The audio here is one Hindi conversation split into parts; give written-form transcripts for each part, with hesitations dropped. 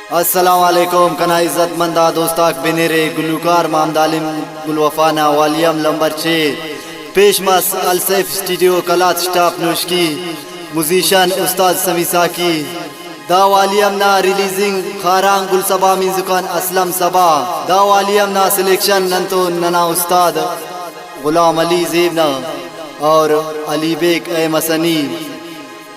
अस्सलाम वालेकुम कना इज्जतमंदा दोस्ताक बेनेरे गुलकार मामदालिम गुलवफाना वालियम लंबर 6 पेशमस अलसैफ स्टूडियो कलात स्टाफ नोशकी म्यूजिशियन उस्ताद समीसाकी दा वालियम ना रिलीजिंग खारांग गुलसबा मिंजुकान असलम सबा दा वालियम ना सिलेक्शन नंतो नना उस्ताद गुलाम अली जेबना और अली बेग ए मसनी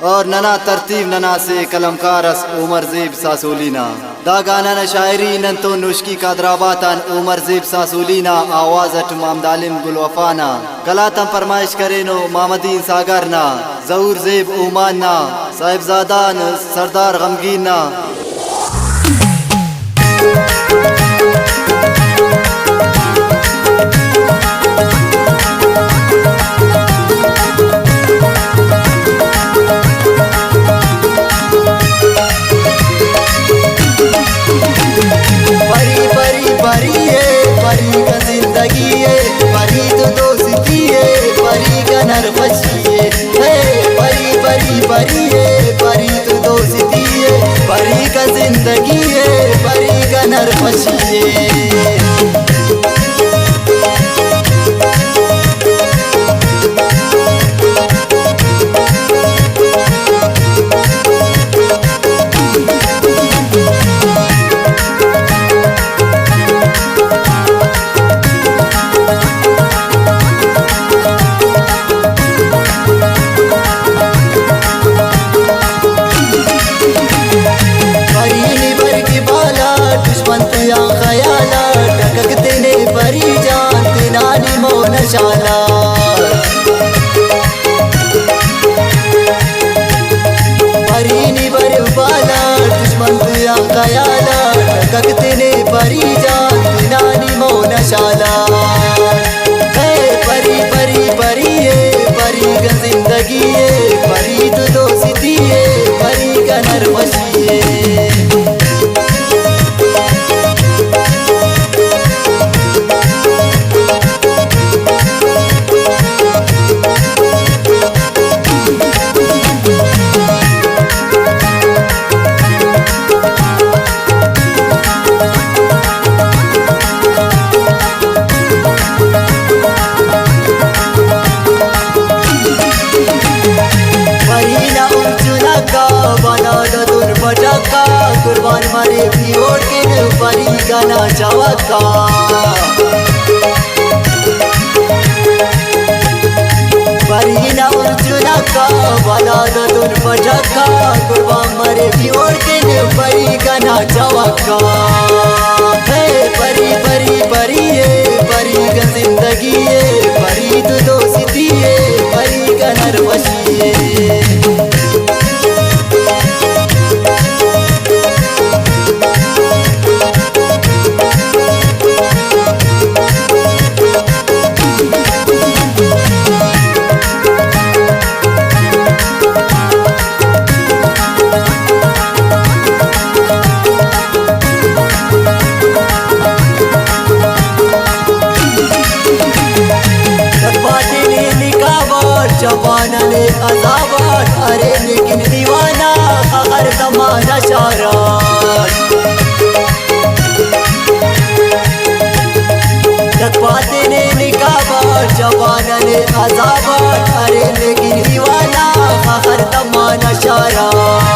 और नना तरतीब नना से कलमकारस उमर जेब सासूलीना दा गाना न शायरी नंतो नुश्की कादराबातन उमर जेब सासूलीना आवाज अट मामदालिम गुलवफाना कलातम फरमाइश करेनो मामदीन सागरना जहूर जेब उमाना साहिबजादान सरदार गमगीना परी का जिंदगी है परी का नरफशी शाला परीनी बरबाला दुश्मन तुया खयाला टककते ने परी जान नानी मौन शाला परी परी परी है परी का जिंदगी है परी तो दोस्ती है परी का नरवशी है कुर्बान मारे भी ओढ़ के परी गाना चावका परी ना उर्जुना का वाला दुन पटका कुर्बान मारे भी ओढ़ के परी गाना चावका परी परी परी है परी का जिंदगी है परी तो दोस्ती है परी का नरवशी है जवान ने अज़ाबात अरे लेकिन दीवाना हर तमाशा शारात पाते ने निकाबात जवान ने अज़ाबात अरे लेकिन दीवाना हर तमाशा शारात